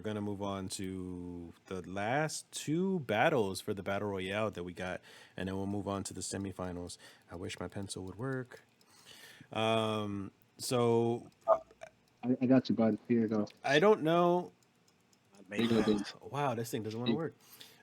gonna move on to the last two battles for the battle royale that we got, and then we'll move on to the semifinals. I wish my pencil would work. So I got you, bud. Here you go. I don't know. Here you go, dude. Wow, this thing doesn't want to work.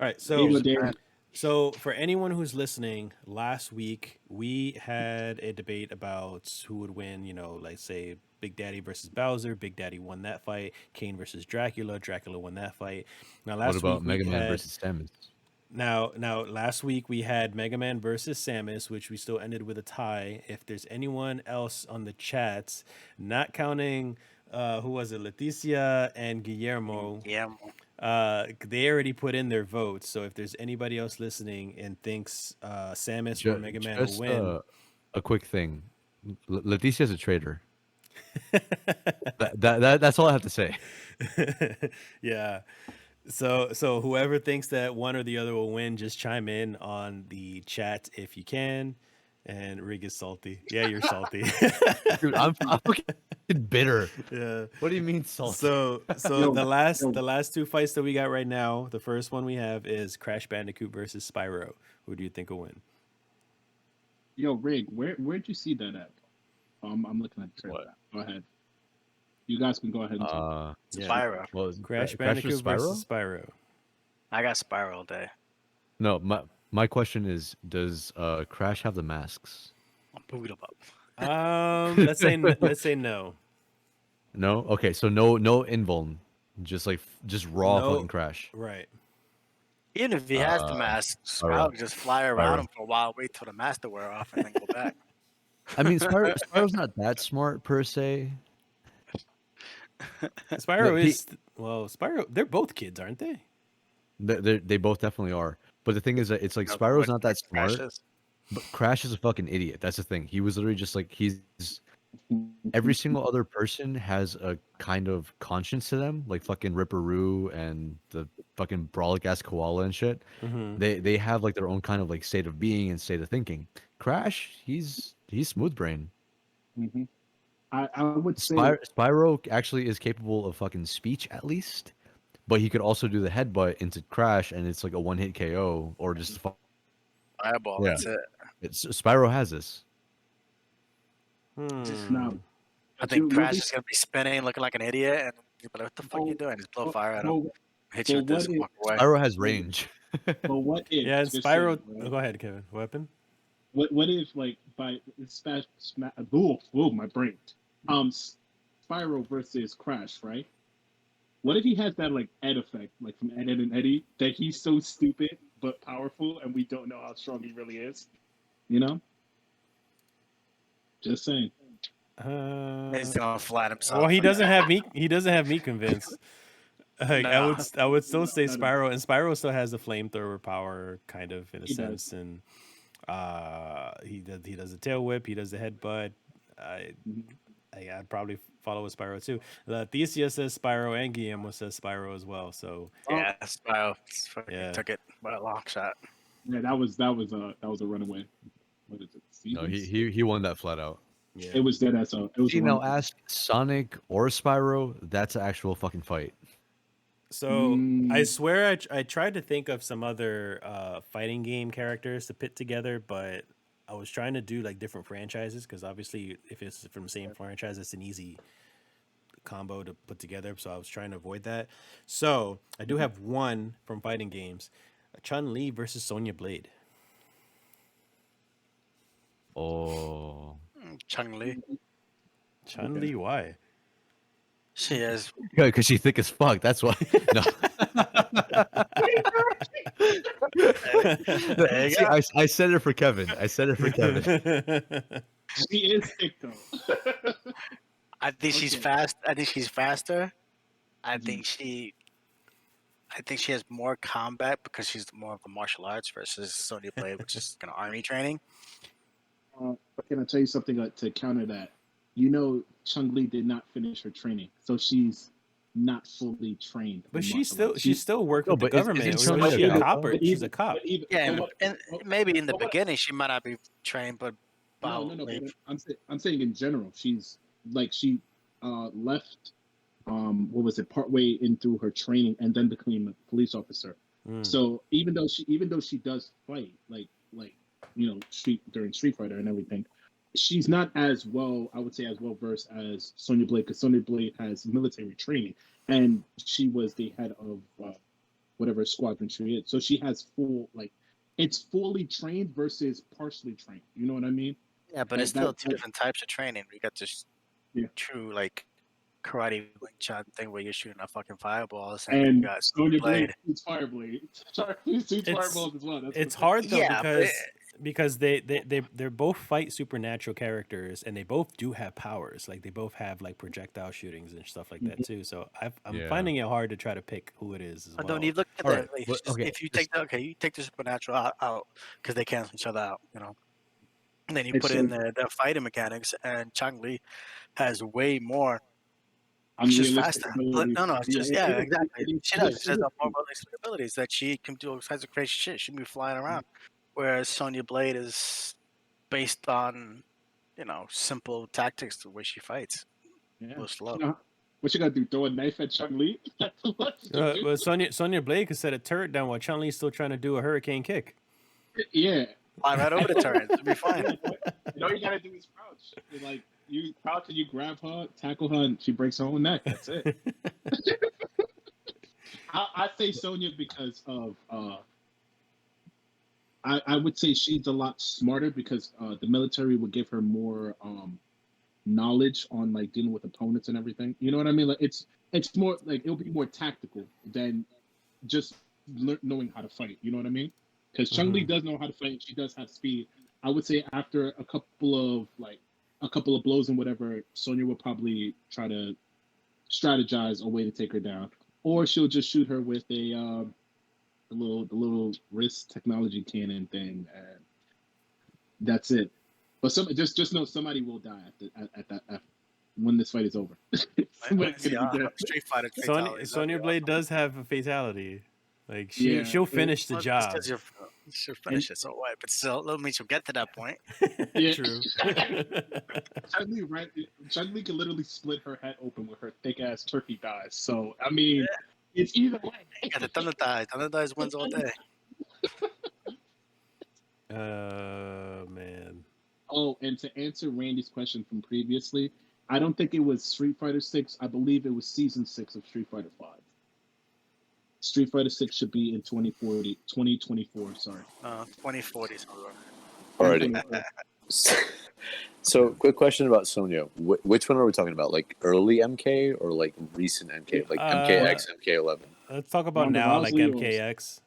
All right, Here you so go, Darren. So, for anyone who's listening, last week we had a debate about who would win. Like say Big Daddy versus Bowser. Big Daddy won that fight. Kane versus Dracula. Dracula won that fight. Now, What last week about we Mega Man had versus Samus? now last week we had Mega Man versus Samus, which we still ended with a tie. If there's anyone else on the chats, not counting who was it, Leticia and Guillermo, Yeah. they already put in their votes. So if there's anybody else listening and thinks Samus or Mega Man will Just win, a quick thing. Leticia's a traitor. That's all I have to say. yeah. So whoever thinks that one or the other will win, just chime in on the chat if you can. And Rig is salty. Yeah, you're salty. Dude, I'm fucking bitter. Yeah. What do you mean salty? So Yo, the last yo. the last two fights that we got right now, the first one we have is Crash Bandicoot versus Spyro. Who do you think will win? Yo, Rig, where'd you see that at? I'm looking at the trailer. What? Go ahead. You guys can go ahead and talk. Yeah. Spyro. Well, Crash versus Bandicoot versus Spyro. I got Spyro all day. No, my question is, does Crash have the masks? I'm booed up. Let's say no. No. Okay, so no invuln, just raw No. fucking Crash. Right. Even if he has the mask, Spyro can just fly around him for a while, wait till the mask to wear off, and then go back. I mean, Spyro's not that smart per se. Spyro The- is Spyro. They're both kids, aren't they? They both definitely are. But the thing is that it's like No, Spyro's what not that Crash smart, is. but Crash is a fucking idiot. That's the thing. He was literally just like every single other person has a kind of conscience to them, like fucking Ripperoo and the fucking brolic ass koala and shit. Mm-hmm. They have like their own kind of like state of being and state of thinking. Crash, he's smooth brain. Mhm. I would say Spyro actually is capable of fucking speech at least, but he could also do the headbutt into Crash and it's like a one hit KO or just Fireball, Yeah. that's it. Spyro has this. now. I think What Crash if- is gonna be spinning, looking like an idiot, and you'll be like, "What the fuck you doing?" Just blow fire at him, Well, hit you with well, this, what if- walk away. Spyro has range. but what if? Yeah, and just Spyro. saying, right? Go ahead, Kevin. Weapon. What if like by my brain. Spyro versus Crash, right? What if he has that like Ed effect, like from Ed, and Eddie, that he's so stupid but powerful, and we don't know how strong he really is? You know? Just saying. He's gonna flat himself. Well, he doesn't have me. He doesn't have me convinced. Like, No. I would still say No. Spyro, and Spyro still has the flamethrowers power, kind of in a He sense, does. and he does the tail whip, he does the headbutt. I'd probably follow with Spyro too. Thesia says Spyro, and Guillermo says Spyro as well. So Yeah, Spyro fucking Yeah. took it by a long shot. Yeah, that was a runaway. What is it? No, Seasons? he won that flat out. yeah, It was dead as a. It was a See, now runaway. ask Sonic or Spyro. That's an actual fucking fight. So Mm. I swear I tried to think of some other fighting game characters to pit together, but I was trying to do like different franchises because obviously if it's from the same franchise, it's an easy combo to put together. So I was trying to avoid that. So I do have one from fighting games: Chun-Li versus Sonya Blade. Oh, Chung-Li. Chun-Li, why? She is. yeah, because she's thick as fuck. That's why. No. There you See, go. I said it for Kevin. I said it for Kevin. She is thick though. I think she's Okay. fast. I think she's faster. I think she has more combat because she's more of a martial arts versus Sonya Blade, which is kind of army training. But can I tell you something to counter that? You know, Chung-Li did not finish her training, so she's not fully trained. But in she's martial still arts. she still worked No, with the but isn't government. Chun-Li Was she a a cop? cop? but She's even- a cop. but even- Yeah, but and what- maybe in the but what- beginning she might not be trained, but No, but I'm saying in general, she's like she left what was it, partway in through her training, and then became a police officer. Mm. So even though she does fight like during Street Fighter and everything, she's not as well, I would say, as well versed as Sonya Blade, because Sonya Blade has military training and she was the head of whatever squadron she is. So she has it's fully trained versus partially trained. You know what I mean? Yeah, but it's still two different types of training. We got this true like karate Wing Chun thing where you're shooting a fucking fireball, and you And got Sonya Blade Blade. shoots Fireblade. Sorry, he shoots fireballs as well. It's hard though Yeah, but because they're both fight supernatural characters and they both do have powers. Like they both have like projectile shootings and stuff like that too. So I'm finding it hard to try to pick who it is as well. Don't you look at All the right, like, well, okay, if you take you take the supernatural out because they cancel each other out, you know. And then you It's put in the fighting mechanics, and Chang Li has way more. She's unrealistic faster. abilities. No, it's just exactly. She does. She has more It realistic abilities that she can do all kinds of crazy shit. She can be flying around, whereas Sonya Blade is based on, simple tactics the way she fights. A little slow. What you gotta do? Throw a knife at Chun Li? Well, Sonya Blade could set a turret down while Chun Li's still trying to do a hurricane kick. Yeah. Fly right over the turret. It'll be fine. All you gotta do is crouch. You crouch and you grab her, tackle her, and she breaks her own neck. That's it. I say Sonya because of I would say she's a lot smarter because the military would give her more knowledge on like dealing with opponents and everything. You know what I mean? Like it's more like it'll be more tactical than just knowing how to fight. You know what I mean? Because Chun Li does know how to fight. And she does have speed. I would say after a couple of blows and whatever, Sonya will probably try to strategize a way to take her down, or she'll just shoot her with the little wrist technology cannon thing, and that's it. But just know somebody will die when this fight is over. Street Fighter. Sonya Blade does have a fatality. Like she'll finish the job. She'll finish it, so what? But still, that means she'll get to that point. Yeah. True. Chun Li can literally split her head open with her thick ass turkey thighs. So I mean, it's either way. Yeah, the thunder thighs. Thunder thighs wins all day. Man. Oh, and to answer Randy's question from previously, I don't think it was Street Fighter 6. I believe it was Season 6 of Street Fighter 5. Street Fighter 6 should be in 2024, sorry. 2040. Alrighty. So, quick question about Sonya. Which one are we talking about? Like early MK or like recent MK? Like MKX, MK11? Let's talk about now, like MKX.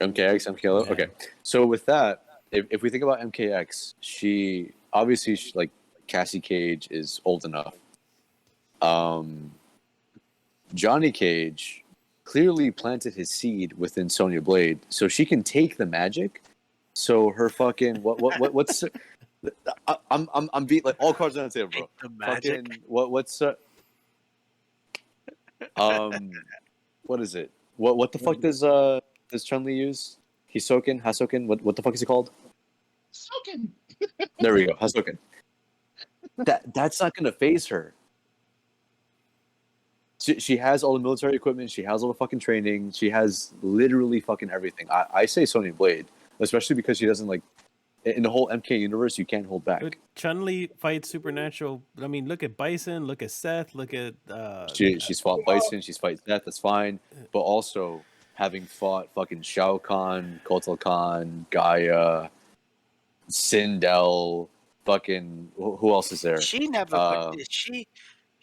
MKX, MK11? Yeah. Okay. So, with that, if we think about MKX, she obviously, like, Cassie Cage is old enough. Johnny Cage clearly planted his seed within Sonya Blade, so she can take the magic. So her fucking what's I'm beat like all cards on the table, bro. The magic. Fucking what's what is it? What the fuck does Chun-Li use? Hasoken? What the fuck is it called? Soken. There we go, Hasoken. That's not gonna phase her. She has all the military equipment. She has all the fucking training. She has literally fucking everything. I say Sonya Blade, especially because she doesn't like in the whole MK universe. You can't hold back. Chun-Li fights supernatural. I mean, look at Bison. Look at Seth. Look at she's fought Bison. She's fight Seth. That's fine. But also having fought fucking Shao Kahn, Kotal Kahn, Gaia, Sindel, fucking who else is there? She never.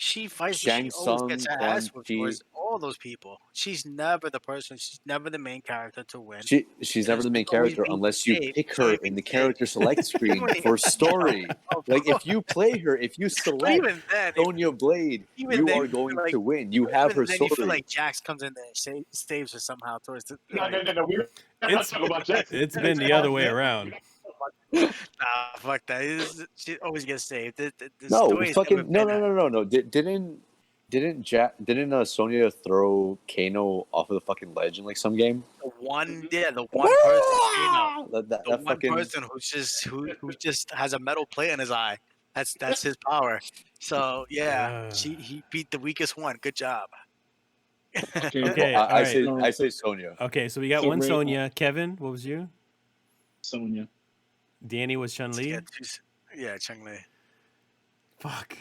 She fights. Shang She always Tsung, gets her Quan ass whipped Chi. towards all those people. She's never the person. She's never the main character to win. She's never the main always character being unless you saved. pick her in the character select screen for story. Like if you play her, if you But select even then, Sonya Blade, even you then, are you feel going like- to win. You have her then story. you feel like Jax comes in there and saves her somehow towards the. No. We're not talking about Jackson. it's been the other way around. Nah, fuck that. She always gets saved. The No, story's fucking never been no. Didn't Sonya throw Kano off of the fucking ledge in like some game? the one person, That the one fucking person who just has a metal plate in his eye. That's his power. So yeah, he beat the weakest one. Good job. Okay. Okay, Well, all right. I say Sonya. Okay, so we got So one Ray- Sonya. Kevin, what was you? Sonya. Danny was Chun Li. Yeah, Chun Li. Fuck.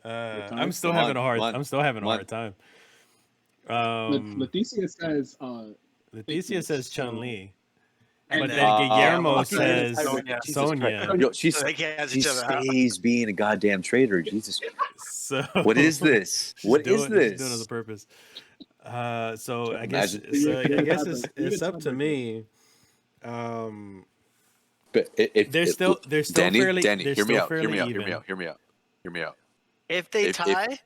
Your time? I'm still Come having on, a hard. come on, I'm still having a come on. hard time. Leticia says Leticia says Chun Li, and but then then Guillermo fucking says Sonya. Jesus Sonya. Christ. Yo, So they can't she each other out. stays being a goddamn traitor. Jesus. So What is this? She's What doing, is She's doing it on this? purpose. So I guess Imagine. it's up to me. But They're still Danny, fairly Danny, they're hear me still out. fairly Hear me out. even. Hear me out. Hear me out. If they If- tie,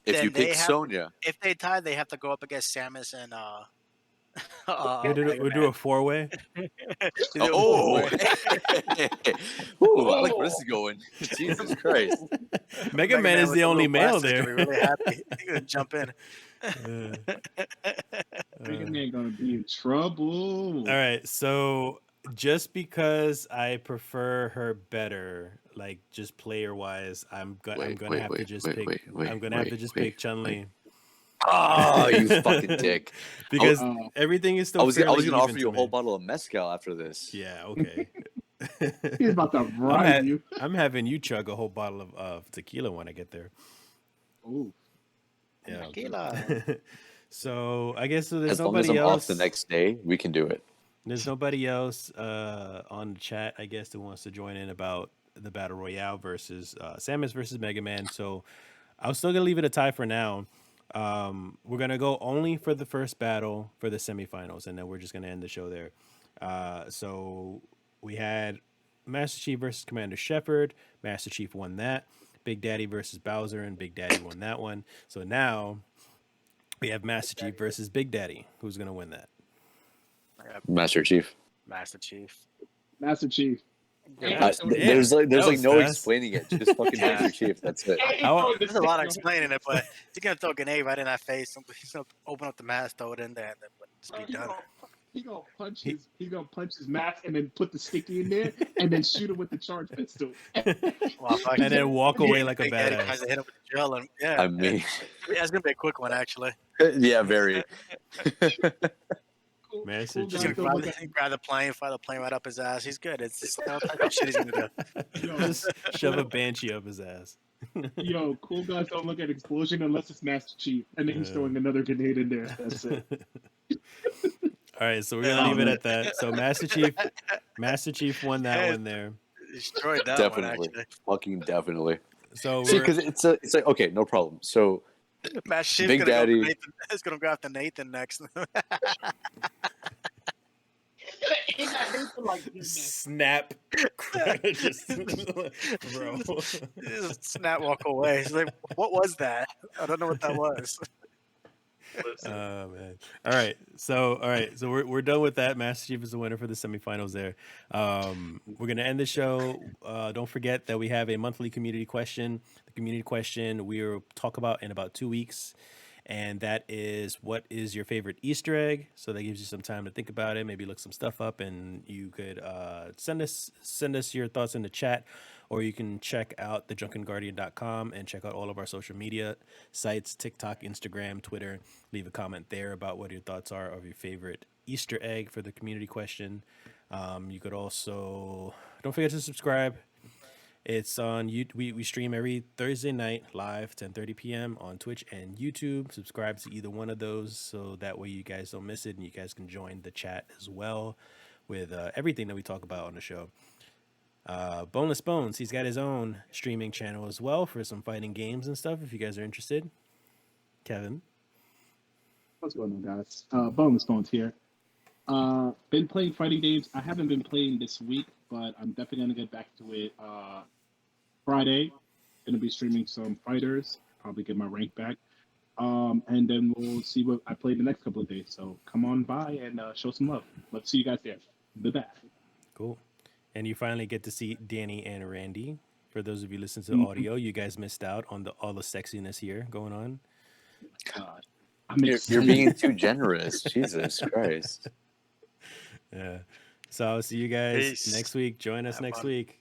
If then you they pick have- Sonya, if they tie, they have to go up against Samus and We'll do a 4-way. oh, ooh, I like where this is going. Jesus Christ. Mega Man is with the only little male glasses there. gonna be really happy. He's gonna jump in. Mega Man gonna be in trouble. All right, so just because I prefer her better, like just player wise, I'm gonna have to just pick Chun Li Oh, you fucking dick. because everything is still. I was fairly gonna offer even you a to whole me. bottle of mezcal after this. Yeah, okay. He's about to ride you. I'm having you chug a whole bottle of tequila when I get there. Ooh. Yeah. Tequila. So I guess there's As long as nobody I'm else. off the next day, we can do it. There's nobody else on the chat, I guess, that wants to join in about the Battle Royale versus Samus versus Mega Man. So I'm still going to leave it a tie for now. We're going to go only for the first battle for the semifinals, and then we're just going to end the show there. So we had Master Chief versus Commander Shepard. Master Chief won that. Big Daddy versus Bowser, and Big Daddy won that one. So now we have Master Chief versus Big Daddy. Who's going to win that? Master Chief. Master Chief. Master Chief. There's that no was fast. explaining it. Just fucking Master Chief. That's it. There's a lot of explaining it, but he's gonna throw a grenade right in that face. He's gonna open up the mask, throw it in there, and then just be done. He gonna punch his mask and then put the sticky in there and then shoot him with the charge pistol. Well, And then walk away like a Big Daddy badass. tries to hit him with the drill, and yeah, I mean, yeah, it's gonna be a quick one actually. yeah, very. Master He's Chief. gonna grab the plane, fire the plane right up his ass. He's good. It's just all type of shit he's gonna do. Just shove a banshee up his ass. Yo, cool guys don't look at explosion unless it's Master Chief, and then he's Yeah. throwing another grenade in there. That's it. All right, so we're gonna leave it at that. So Master Chief won that one there. Destroyed that Definitely. one actually. Fucking definitely. So See, we're, because it's like, okay, no problem. So, Matt Chief's Big gonna Daddy. Go Nathan, is gonna go after Nathan next. snap. Just, bro. Just snap, walk away. He's like, what was that? I don't know what that was. Oh man. All right. So we're done with that. Master Chief is the winner for the semifinals there. We're gonna end the show. Don't forget that we have a monthly community question. The community question we'll talk about in about 2 weeks. And that is, what is your favorite Easter egg? So that gives you some time to think about it, maybe look some stuff up, and you could send us your thoughts in the chat, or you can check out thedrunkenguardian.com and check out all of our social media sites, TikTok, Instagram, Twitter. Leave a comment there about what your thoughts are of your favorite Easter egg for the community question. You could also, don't forget to subscribe. It's on we stream every Thursday night live 10:30 p.m. on Twitch and YouTube. Subscribe to either one of those so that way you guys don't miss it, and you guys can join the chat as well with everything that we talk about on the show. Boneless Bones, he's got his own streaming channel as well for some fighting games and stuff if you guys are interested. Kevin. What's going on, guys? Boneless Bones here. Been playing fighting games. I haven't been playing this week, but I'm definitely gonna get back to it Friday. Gonna be streaming some fighters. Probably get my rank back. And then we'll see what I play the next couple of days. So come on by and show some love. Let's see you guys there. Be back. Cool. And you finally get to see Danny and Randy. For those of you listening to the audio, you guys missed out on all the sexiness here going on. God, you're being too generous. Jesus Christ. Yeah. So I'll see you guys Peace. next week. Join us Have next fun. week.